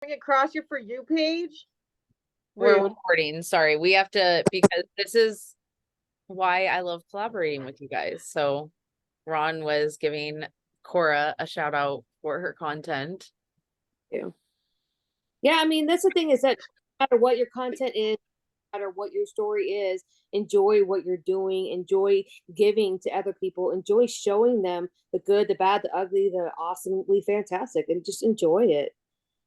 across your For You page. We're Rude. recording. Sorry. We have to, because this is why I love collaborating with you guys. So Ron was giving Cora a shout out for her content. Yeah. Yeah, I mean, that's the thing is that no matter what your content is, no matter what your story is, enjoy what you're doing, enjoy giving to other people, enjoy showing them the good, the bad, the ugly, the awesomely fantastic, and just enjoy it.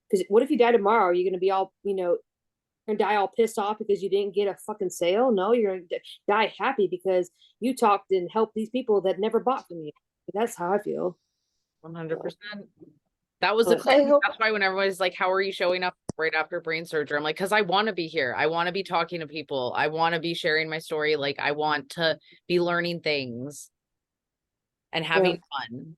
Because what if you die tomorrow? You're going to be all, and die all pissed off because you didn't get a fucking sale? No, you're going to die happy because you talked and helped these people that never bought from you. That's how I feel. 100%. That was the But question. That's why when everybody's like, how are you showing up right after brain surgery? I'm like, because I want to be here. I want to be talking to people. I want to be sharing my story. Like, I want to be learning things and having fun.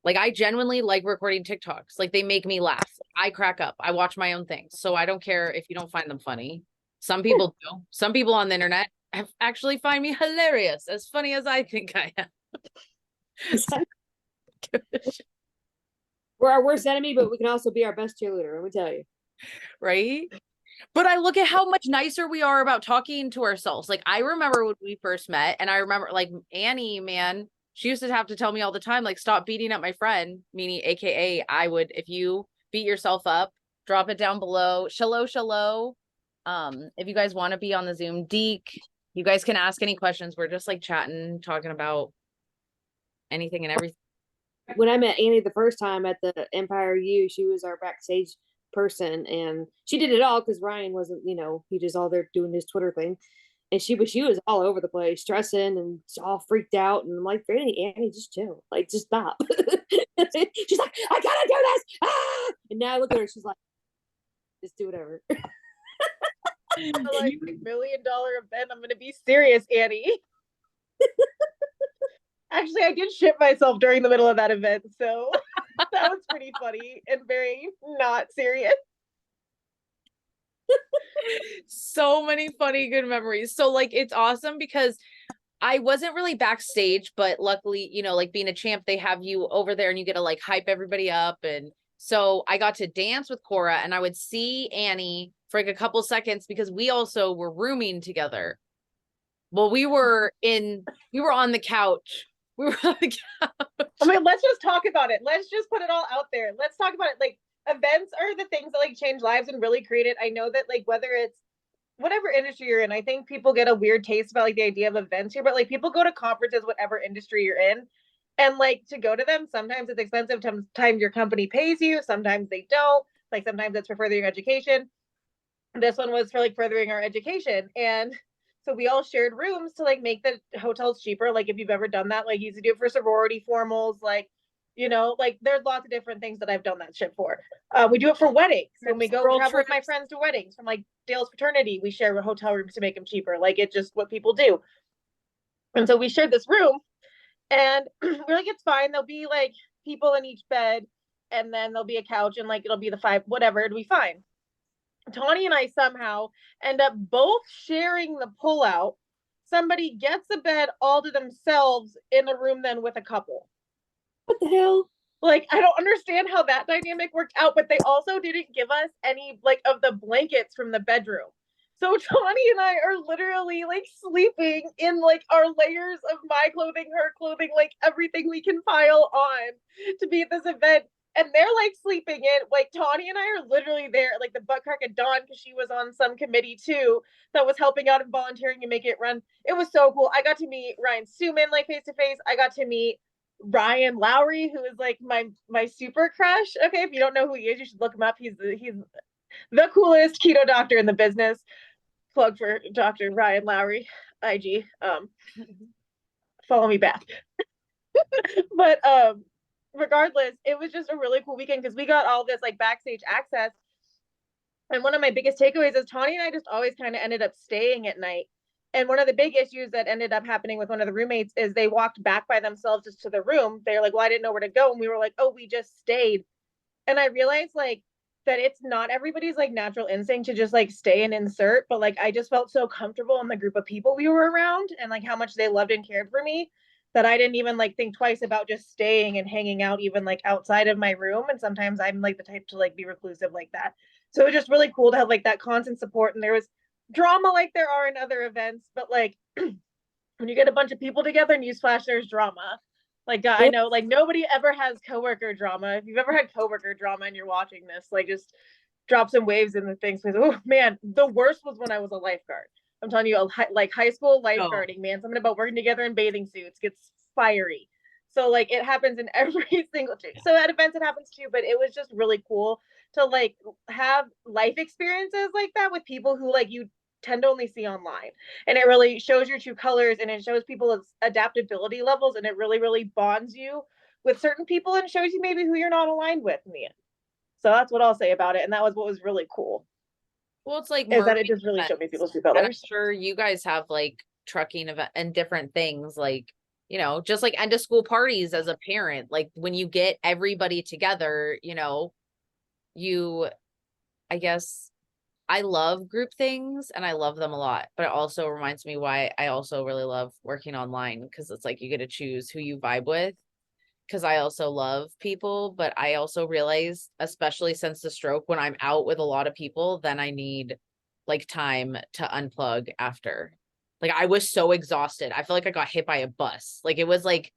Like, I genuinely like recording TikToks. Like, they make me laugh. I crack up. I watch my own things. So I don't care if you don't find them funny. Some people do. Some people on the internet have actually find me hilarious, as funny as I think I am. we're our worst enemy, but we can also be our best cheerleader, let me tell you. Right? But I look at how much nicer we are about talking to ourselves. Like, I remember when we first met, and I remember, like, Annie, man, she used to have to tell me all the time, like, stop beating up my friend, meaning AKA I would, if you beat yourself up, drop it down below. Shallow. If you guys want to be on the Zoom, Deke, you guys can ask any questions. We're just like chatting, talking about anything and everything. When I met Annie the first time at the Empire U, she was our backstage person, and she did it all because Ryan wasn't, he just all there doing his Twitter thing, and she was all over the place, stressing and all freaked out, and I'm like, Annie, just chill, like just stop. She's like, I gotta do this, and now look at her, she's like, just do whatever. Like $1 million event. I'm gonna be serious, Annie. Actually, I did shit myself during the middle of that event, so that was pretty funny and very not serious. So many funny, good memories. So, like, it's awesome because I wasn't really backstage, but luckily, like being a champ, they have you over there and you get to like hype everybody up. And so I got to dance with Cora, and I would see Annie for like a couple seconds because we also were rooming together. Well, we were on the couch. We were on the couch. I mean, let's just talk about it. Let's just put it all out there. Let's talk about it. Like, events are the things that like change lives and really create it. I know that like whether it's whatever industry you're in, I think people get a weird taste about like the idea of events here, but like people go to conferences, whatever industry you're in, and like to go to them, sometimes it's expensive. Sometimes your company pays you, sometimes they don't. Like sometimes it's for furthering education. This one was for like furthering our education, and so we all shared rooms to like make the hotels cheaper. Like if you've ever done that, like you used to do it for sorority formals, like like there's lots of different things that I've done that shit for. We do it for weddings. When we go travel with my friends to weddings from like Dale's fraternity, we share hotel rooms to make them cheaper. Like it's just what people do. And so we shared this room, and we're like, it's fine. There'll be like people in each bed, and then there'll be a couch, and like it'll be the five, whatever, it'll be fine. Tawny and I somehow end up both sharing the pullout. Somebody gets a bed all to themselves in a room then with a couple. What the hell? Like, I don't understand how that dynamic worked out, but they also didn't give us any like of the blankets from the bedroom. So Tawny and I are literally like sleeping in like our layers of my clothing, her clothing, like everything we can pile on to be at this event. And they're like sleeping in. Like Tawny and I are literally there, like the butt crack of dawn, because she was on some committee too that was helping out and volunteering to make it run. It was so cool. I got to meet Ryan Suman like face to face. I got to meet Ryan Lowry, who is like my super crush. Okay, if you don't know who he is, you should look him up. He's the coolest keto doctor in the business. Plug for Dr. Ryan Lowry, IG. Follow me back. But regardless, it was just a really cool weekend because we got all this like backstage access. And one of my biggest takeaways is Tawny and I just always kind of ended up staying at night. And one of the big issues that ended up happening with one of the roommates is they walked back by themselves just to the room. They're like, well, I didn't know where to go. And we were like, oh, we just stayed. And I realized like that it's not everybody's like natural instinct to just like stay and insert, but like I just felt so comfortable in the group of people we were around and like how much they loved and cared for me that I didn't even like think twice about just staying and hanging out even like outside of my room. And sometimes I'm like the type to like be reclusive like that. So it was just really cool to have like that constant support. And there was drama like there are in other events, but like when you get a bunch of people together, newsflash, there's drama. Like I know, like nobody ever has coworker drama. If you've ever had coworker drama and you're watching this, like just drop some waves in the things. Oh man, the worst was when I was a lifeguard. I'm telling you, like high school lifeguarding, man. Something about working together in bathing suits gets fiery. So like it happens in every single thing. So at events it happens too, but it was just really cool to like have life experiences like that with people who like you tend to only see online. And it really shows your true colors and it shows people's adaptability levels and it really, really bonds you with certain people and shows you maybe who you're not aligned with in the end. So that's what I'll say about it. And that was what was really cool. Well, it's like is that it just really showed me people's true colors. And I'm sure you guys have like trucking event and different things like, you know, just like end of school parties as a parent, like when you get everybody together, you know, I guess I love group things and I love them a lot, but it also reminds me why I also really love working online because it's like you get to choose who you vibe with. Because I also love people, but I also realize, especially since the stroke, when I'm out with a lot of people, then I need like time to unplug after. Like I was so exhausted. I feel like I got hit by a bus. Like it was like,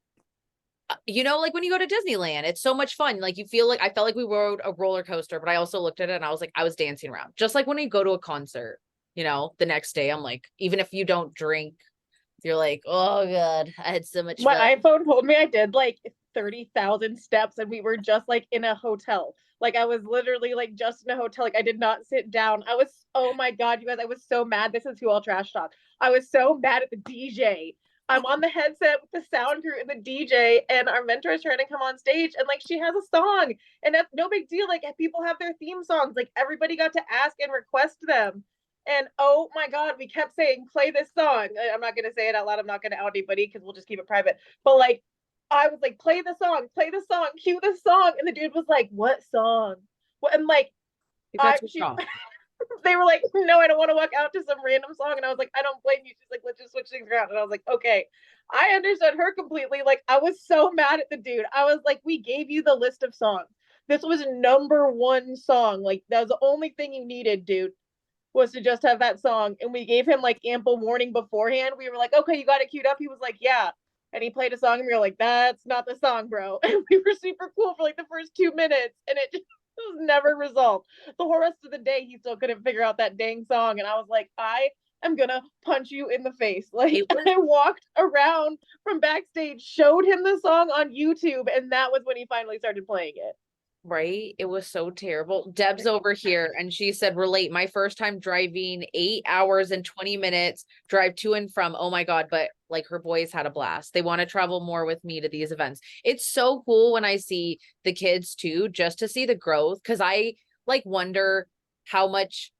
you know, like when you go to Disneyland, it's so much fun. Like you feel like I felt like we rode a roller coaster, but I also looked at it and I was like, I was dancing around. Just like when you go to a concert, you know, the next day, I'm like, even if you don't drink, you're like, oh God, I had so much fun. My iPhone told me I did like 30,000 steps and we were just like in a hotel. Like I was literally like just in a hotel. Like I did not sit down. Oh my God, you guys, I was so mad. This is who I'll trash talk. I was so mad at the DJ. I'm on the headset with the sound crew and the DJ, and our mentor is trying to come on stage, and like she has a song, and that's no big deal. Like people have their theme songs, like everybody got to ask and request them. And oh my God, we kept saying, play this song. I'm not going to say it out loud. I'm not going to out anybody because we'll just keep it private. But like, I was like, play the song, cue the song. And the dude was like, what song? What? And like, they were like, no, I don't want to walk out to some random song. And I was like, I don't blame you. She's like, let's just switch things around. And I was like, okay. I understood her completely. Like, I was so mad at the dude. I was like, we gave you the list of songs. This was number one song. Like, that was the only thing you needed, dude, was to just have that song. And we gave him like ample warning beforehand. We were like, okay, you got it queued up. He was like, yeah. And he played a song and we were like, that's not the song, bro. And we were super cool for like the first 2 minutes. And it just was never resolved. The whole rest of the day, he still couldn't figure out that dang song. And I was like, I am gonna punch you in the face. Like I walked around from backstage, showed him the song on YouTube, and that was when he finally started playing it. Right? It was so terrible. Deb's over here and she said, relate, my first time driving 8 hours and 20 minutes, drive to and from. Oh my God. But like her boys had a blast. They want to travel more with me to these events. It's so cool when I see the kids too, just to see the growth. Cause I like wonder how much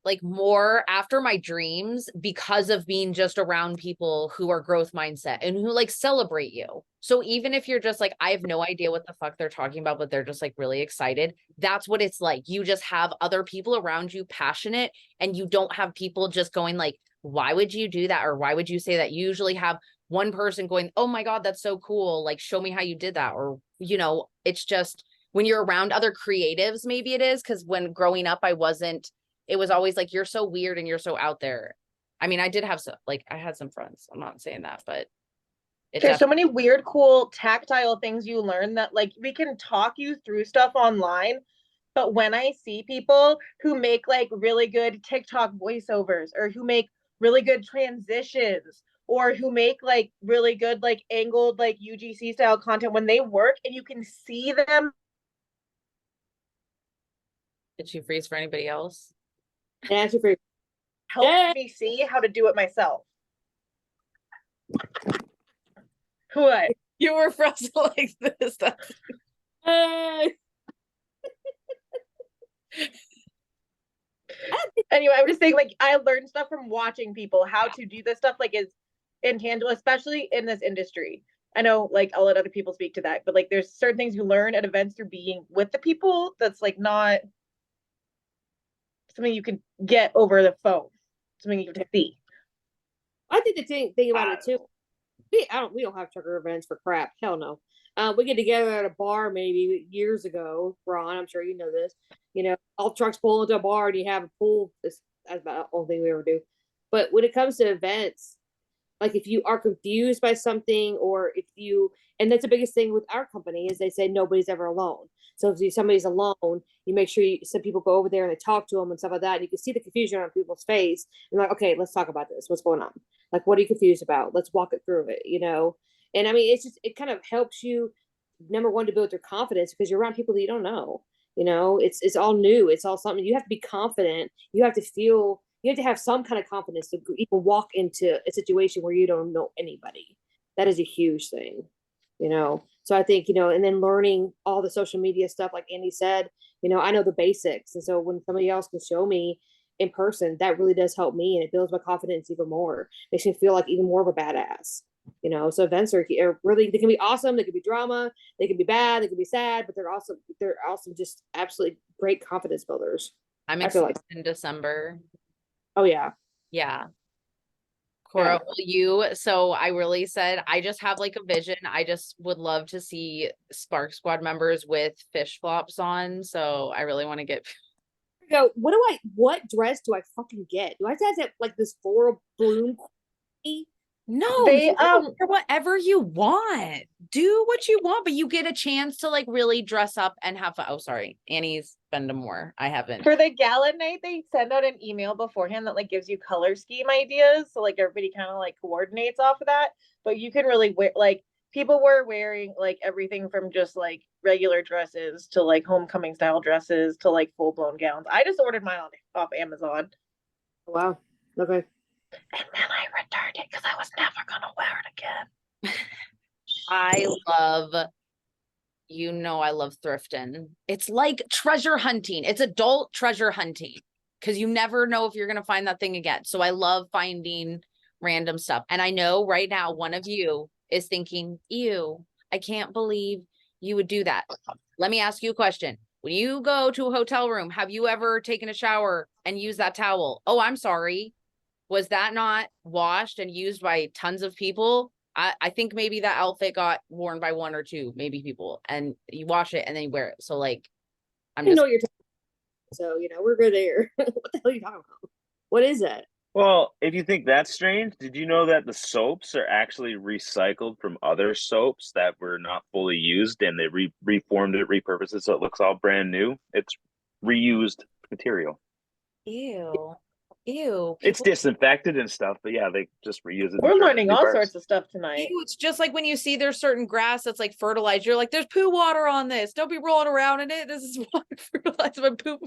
like more after my dreams because of being just around people who are growth mindset and who like celebrate you. So even if you're just like, I have no idea what the fuck they're talking about, but they're just like really excited. That's what it's like. You just have other people around you passionate and you don't have people just going like, why would you do that? Or why would you say that? You usually have one person going, oh my God, that's so cool. Like, show me how you did that. Or, you know, it's just when you're around other creatives, maybe it is. Cause when growing up, it was always like, you're so weird and you're so out there. I mean, I did have some, like, I had some friends. I'm not saying that, but there's so many weird, cool, tactile things you learn that, like, we can talk you through stuff online. But when I see people who make like really good TikTok voiceovers or who make really good transitions or who make like really good, like angled, like UGC style content, when they work and you can see them. Did she freeze for anybody else? Yeah, she freeze. Help me see how to do it myself. What? You were frozen like this. Anyway, I was just saying, like, I learned stuff from watching people how to do this stuff, like, is intangible, especially in this industry. I know, like, I'll let other people speak to that, but like, there's certain things you learn at events through being with the people that's like not something you can get over the phone, something you can see. I think the thing about it too, we don't have trucker events for crap. Hell no. We get together at a bar maybe years ago. Ron, I'm sure you know this. You know, all trucks pull into a bar and you have a pool. That's about the only thing we ever do. But when it comes to events, like if you are confused by something, or if you, and that's the biggest thing with our company is they say nobody's ever alone. So if somebody's alone, you make sure some people go over there and they talk to them and stuff like that. And you can see the confusion on people's face. And like, okay, let's talk about this. What's going on? Like, what are you confused about? Let's walk it through it, you know? And I mean, it's just, it kind of helps you, number one, to build your confidence because you're around people that you don't know. You know, it's all new. It's all something. You have to be confident. You have to feel, you have to have some kind of confidence to even walk into a situation where you don't know anybody. That is a huge thing, you know? So I think, you know, and then learning all the social media stuff, like Andy said, you know, I know the basics. And so when somebody else can show me in person, that really does help me and it builds my confidence even more. Makes me feel like even more of a badass. You know, so events are really, they can be awesome, they can be drama, they can be bad, they can be sad, but they're also just absolutely great confidence builders. I'm I feel excited like, in December. oh yeah. Yeah. Cora, so I really said, I just have like a vision. I just would love to see Spark Squad members with fish flops on. So I really want to get. Go, what dress do I fucking get? Do I have to have like this floral bloom? No, They, you can wear whatever you want. Do what you want, but you get a chance to like really dress up and have fun. Oh, sorry. Annie's been to more. I haven't. for the gala night, they send out an email beforehand that like gives you color scheme ideas. So like everybody kind of like coordinates off of that. But you can really wear like people were wearing like everything from just like regular dresses to like homecoming style dresses to like full blown gowns. I just ordered mine off Amazon. Wow. Okay. And then I returned it because I was never gonna wear it again. I love, I love thrifting. It's like treasure hunting. It's adult treasure hunting because you never know if you're going to find that thing again. So I love finding random stuff. And I know right now one of you is thinking, ew, I can't believe you would do that. Let me ask you a question. When you go to a hotel room, have you ever taken a shower and used that towel? Oh, I'm sorry. Was that not washed and used by tons of people? I think maybe that outfit got worn by one or two, maybe people, and you wash it and then you wear it. So like, I I'm know just, what you're talking about. So, you know, we're good there. What the hell are you talking about? What is that? Well, if you think that's strange, did you know that the soaps are actually recycled from other soaps that were not fully used and they reformed it, repurposed it so it looks all brand new? It's reused material. ew, ew. It's People, disinfected and stuff, but yeah, they just reuse it We're and turn it learning into new all parts. sorts of stuff tonight. ew, it's just like when you see there's certain grass that's like fertilized. You're like, there's poo water on this. Don't be rolling around in it. This is water fertilized by poop.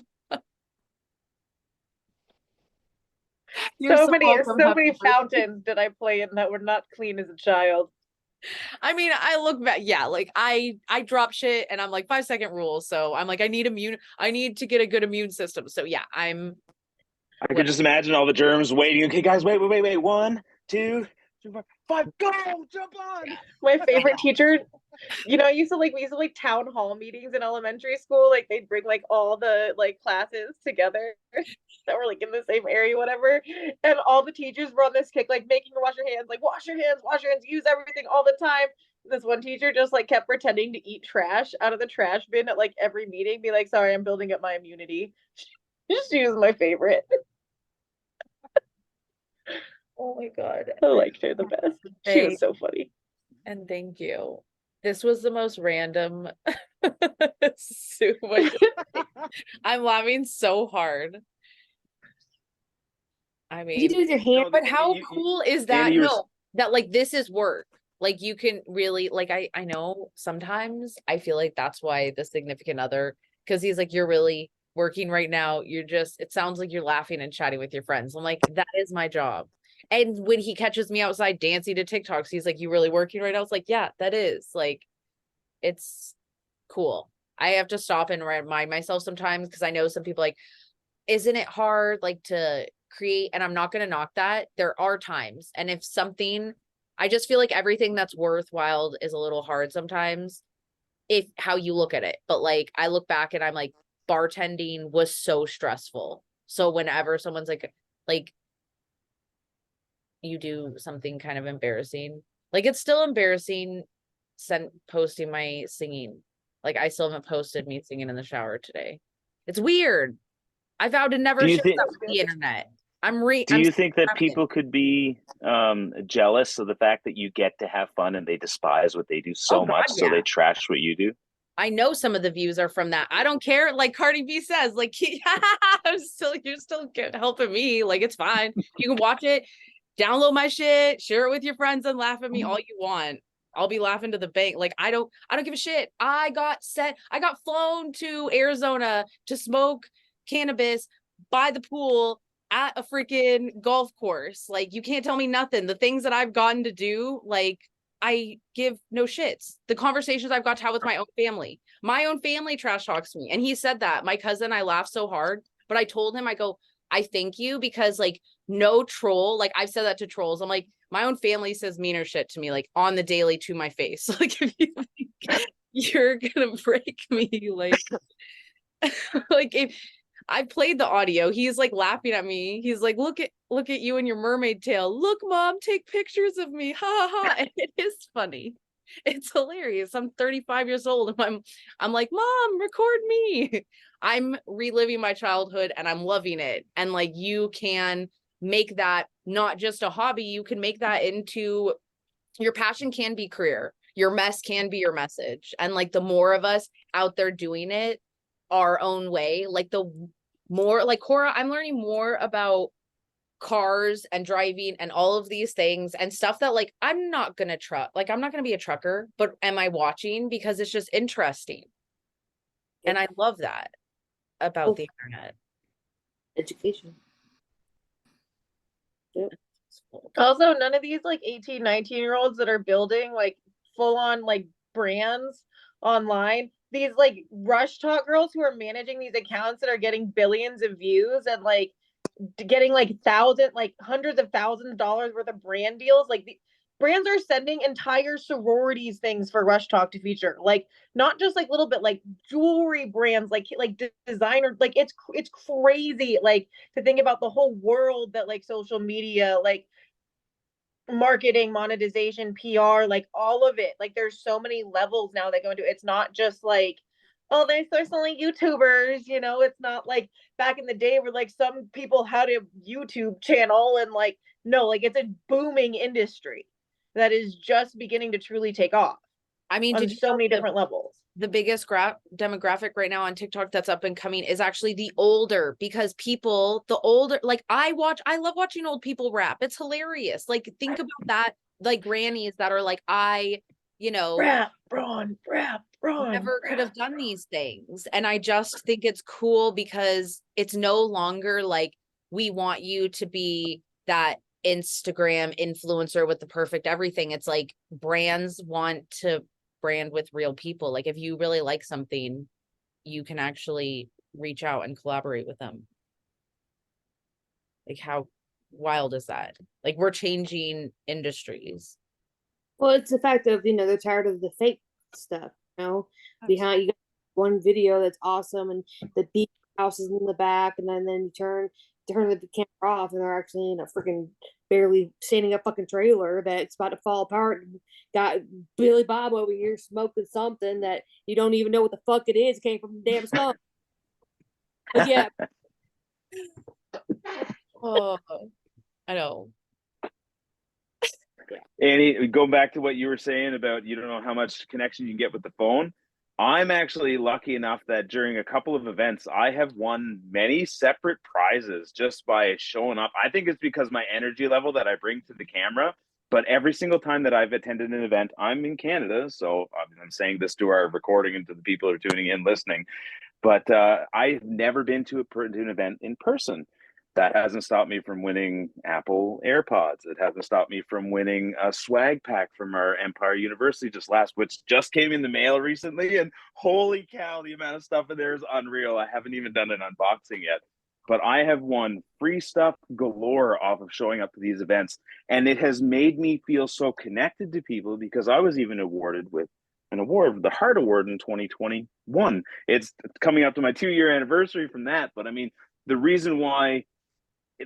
You're So so many, welcome. so Happy many birthday. fountains did I play in that were not clean as a child. I mean, I look back, yeah, like I drop shit and I'm like 5-second rule. So I'm like, I need to get a good immune system. So yeah, I could just imagine all the germs waiting. Okay, guys, wait. 1, 2, 3, 4, 5, go! Jump on! My favorite teacher, you know, we used to like town hall meetings in elementary school. Like they'd bring like all the like classes together that were like in the same area, whatever. And all the teachers were on this kick, like making her wash your hands, use everything all the time. This one teacher just like kept pretending to eat trash out of the trash bin at like every meeting, be like, sorry, I'm building up my immunity. She was my favorite. oh my God. I liked her the best. She was so funny. And thank you. This was the most random. So much. I'm laughing so hard. I Did you mean, do with your hand? but how cool is that? Andy, No, that like this is work. Like you can really like I know sometimes I feel like that's why the significant other, because he's like, you're really working right now. You're just, it sounds like you're laughing and chatting with your friends. I'm like, that is my job. And when he catches me outside dancing to TikToks, he's like, you really working right now? I was like, yeah, that is like, it's cool. I have to stop and remind myself sometimes because I know some people like, isn't it hard like to create? And I'm not going to knock that. There are times. And if something, I just feel like everything that's worthwhile is a little hard sometimes if how you look at it. But like, I look back and I'm like, bartending was so stressful. So whenever someone's like you do something kind of embarrassing, Like, it's still embarrassing posting my singing. Like, I still haven't posted me singing in the shower today. It's weird. I vowed to never Do you share think? that with the internet. Do I'm you think that scrapping. people could be jealous of the fact that you get to have fun and they despise what they do Oh so God, much, so yeah. they trash what you do? I know some of the views are from that. I don't care. Like Cardi B says, like, you're still helping me. Like, it's fine. You can watch it, download my shit, share it with your friends, and laugh at me all you want. I'll be laughing to the bank. Like, I don't give a shit. I got flown to Arizona to smoke cannabis by the pool at a freaking golf course. Like, you can't tell me nothing. The things that I've gotten to do, like, I give no shits. The conversations I've got to have with my own family trash talks me. And he said that. My cousin, I laughed so hard, but I told him, I go, I thank you, because like, no troll, like, I've said that to trolls. I'm like, my own family says meaner shit to me, like, on the daily, to my face. Like, if you think you're gonna break me, like, like, if I played the audio, he's like laughing at me. He's like, look at you and your mermaid tail. Look, mom, take pictures of me. Ha ha ha. And it is funny. It's hilarious. I'm 35 years old and I'm like, mom, record me. I'm reliving my childhood and I'm loving it. And like, you can make that not just a hobby, you can make that into your passion, can be career. Your mess can be your message. And like, the more of us out there doing it our own way, like, the more, like, Cora, I'm learning more about cars and driving and all of these things and stuff that, like, I'm not gonna be a trucker, but am I watching because it's just interesting. And I love that about the internet. Education. Yep. Also, none of these like 18, 19-year-olds that are building like full on like brands online, these like Rush Talk girls who are managing these accounts that are getting billions of views and like getting like hundreds of thousands of dollars worth of brand deals. Like, the brands are sending entire sororities things for Rush Talk to feature, like not just like little bit, like jewelry brands, like designer, like it's crazy, like, to think about the whole world that like social media, like marketing, monetization, PR, like all of it. Like, there's so many levels now that go into it. It's not just like, oh, there's only YouTubers, it's not like back in the day where like some people had a YouTube channel and like, no, like, it's a booming industry that is just beginning to truly take off I mean, on did you so know many different levels. the biggest demographic right now on TikTok that's up and coming is actually the older, because the older, like, I love watching old people rap. It's hilarious. Like, think about that, like grannies that are like, Rap, Braun, rap, Braun. never could have done these things. And I just think it's cool because it's no longer like, we want you to be that Instagram influencer with the perfect everything. It's like, brands want to brand with real people. Like, if you really like something, you can actually reach out and collaborate with them. Like, how wild is that? Like, we're changing industries. Well, it's the fact of, they're tired of the fake stuff, behind you got one video that's awesome and the beach house is in the back, and then you turn the camera off and they're actually in a freaking barely standing up fucking trailer that's about to fall apart, and got Billy Bob over here smoking something that you don't even know what the fuck it is. It came from the damn smoke. But yeah. Oh, I know. Annie, go back to what you were saying about you don't know how much connection you can get with the phone. I'm actually lucky enough that during a couple of events, I have won many separate prizes just by showing up. I think it's because my energy level that I bring to the camera. But every single time that I've attended an event, I'm in Canada, so I'm saying this to our recording and to the people who are tuning in, listening. But I've never been to an event in person. That hasn't stopped me from winning Apple AirPods. It hasn't stopped me from winning a swag pack from our Empire University which just came in the mail recently. And holy cow, the amount of stuff in there is unreal. I haven't even done an unboxing yet. But I have won free stuff galore off of showing up to these events. And it has made me feel so connected to people, because I was even awarded with an award, the Heart Award, in 2021. It's coming up to my 2-year anniversary from that. But I mean, the reason why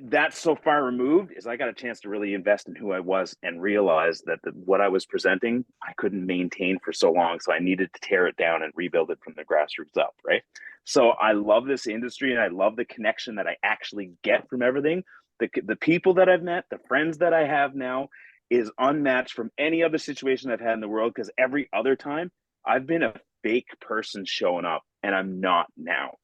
that's so far removed is I got a chance to really invest in who I was and realize that what I was presenting, I couldn't maintain for so long. So I needed to tear it down and rebuild it from the grassroots up. Right. So I love this industry and I love the connection that I actually get from everything. The people that I've met, the friends that I have now is unmatched from any other situation I've had in the world. Because every other time I've been a fake person showing up and I'm not now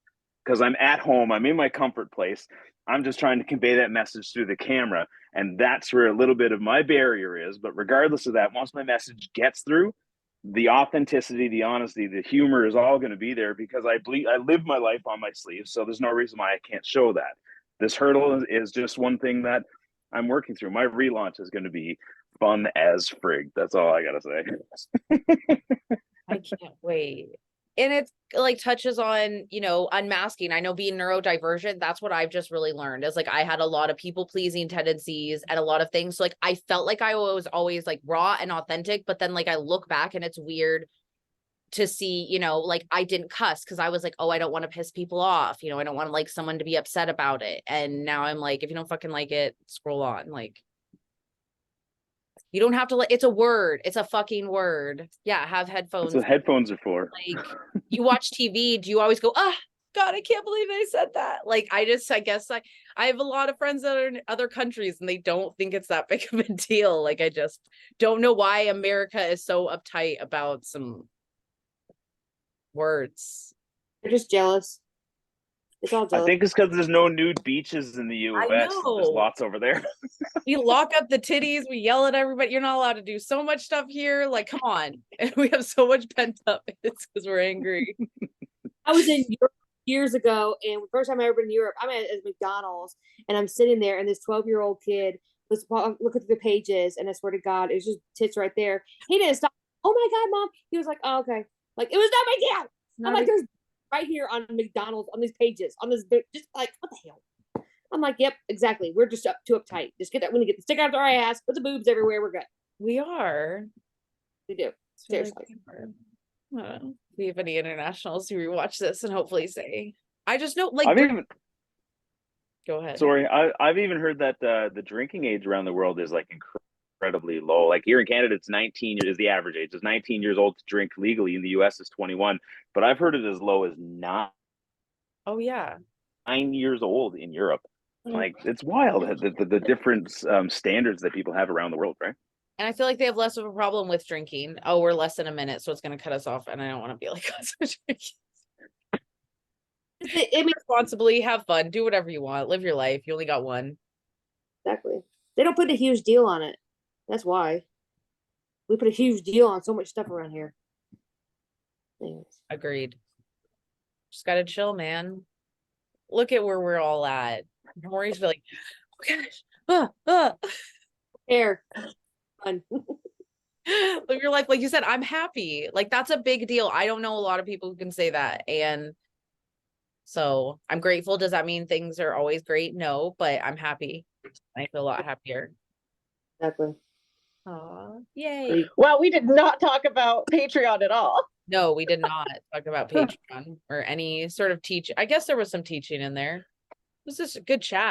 because I'm at home, I'm in my comfort place. I'm just trying to convey that message through the camera. And that's where a little bit of my barrier is. But regardless of that, once my message gets through, the authenticity, the honesty, the humor is all going to be there because I live my life on my sleeves. So there's no reason why I can't show that. This hurdle is just one thing that I'm working through. My relaunch is going to be fun as frig. That's all I got to say. I can't wait. And it's like touches on, you know, unmasking. I know being neurodivergent, that's what I've just really learned is like I had a lot of people pleasing tendencies and a lot of things. So, like I felt like I was always like raw and authentic, but then like I look back and it's weird to see, you know, like I didn't cuss because I was like, oh, I don't want to piss people off. You know, I don't want like someone to be upset about it. And now I'm like, if you don't fucking like it, scroll on. Like, you don't have to like, it's a word. It's a fucking word. Yeah, have headphones. That's what headphones are for. Like, you watch TV, do you always go, ah, God, I can't believe they said that. Like, I guess I have a lot of friends that are in other countries and they don't think it's that big of a deal. Like, I just don't know why America is so uptight about some words. They're just jealous. It's all I jealous. think it's because there's no nude beaches in the US. There's know. lots over there. We lock up the titties, we yell at everybody. You're not allowed to do so much stuff here. Like, come on. And we have so much pent up. It's because we're angry. I was in Europe years ago, and the first time I ever been in Europe, I'm at McDonald's, and I'm sitting there, and this 12-year-old kid was looking through the pages, and I swear to God, it was just tits right there. He didn't stop. Oh my God, Mom! He was like, "Oh, okay." Like it was no big deal. I'm like, "There's right here on McDonald's on these pages on this just like what the hell." I'm like, "Yep, exactly. We're just too uptight. Just get that. When you get the stick out our ass, put the boobs everywhere. We're good. We are. We do. Seriously." We have any internationals who rewatch this and hopefully say, I just know, like, go ahead. Sorry, I've even heard that the drinking age around the world is like incredibly low. Like here in Canada, it's 19 years is the average age. It's 19 years old to drink legally. In the US, it's 21. But I've heard it as low as 9 yeah, years old in Europe. Like it's wild the different standards that people have around the world, right? and I feel like they have less of a problem with drinking. Oh, we're less than a minute, so it's going to cut us off, and I don't want to be like us. I mean, responsibly, have fun, do whatever you want, live your life. You only got one. Exactly. They don't put a huge deal on it. That's why we put a huge deal on so much stuff around here. Anyways. Agreed. Just gotta chill, man. Look at where we're all at. Maurice be like, oh gosh, Air. Fun. live your life. Like you said, I'm happy. Like that's a big deal. I don't know a lot of people who can say that. And so I'm grateful. Does that mean things are always great? No, but I'm happy. I feel a lot happier. Exactly. Aw, yay. Wow, we did not talk about Patreon at all. No, we did not talk about Patreon or any sort of teach. I guess there was some teaching in there. This is a good chat.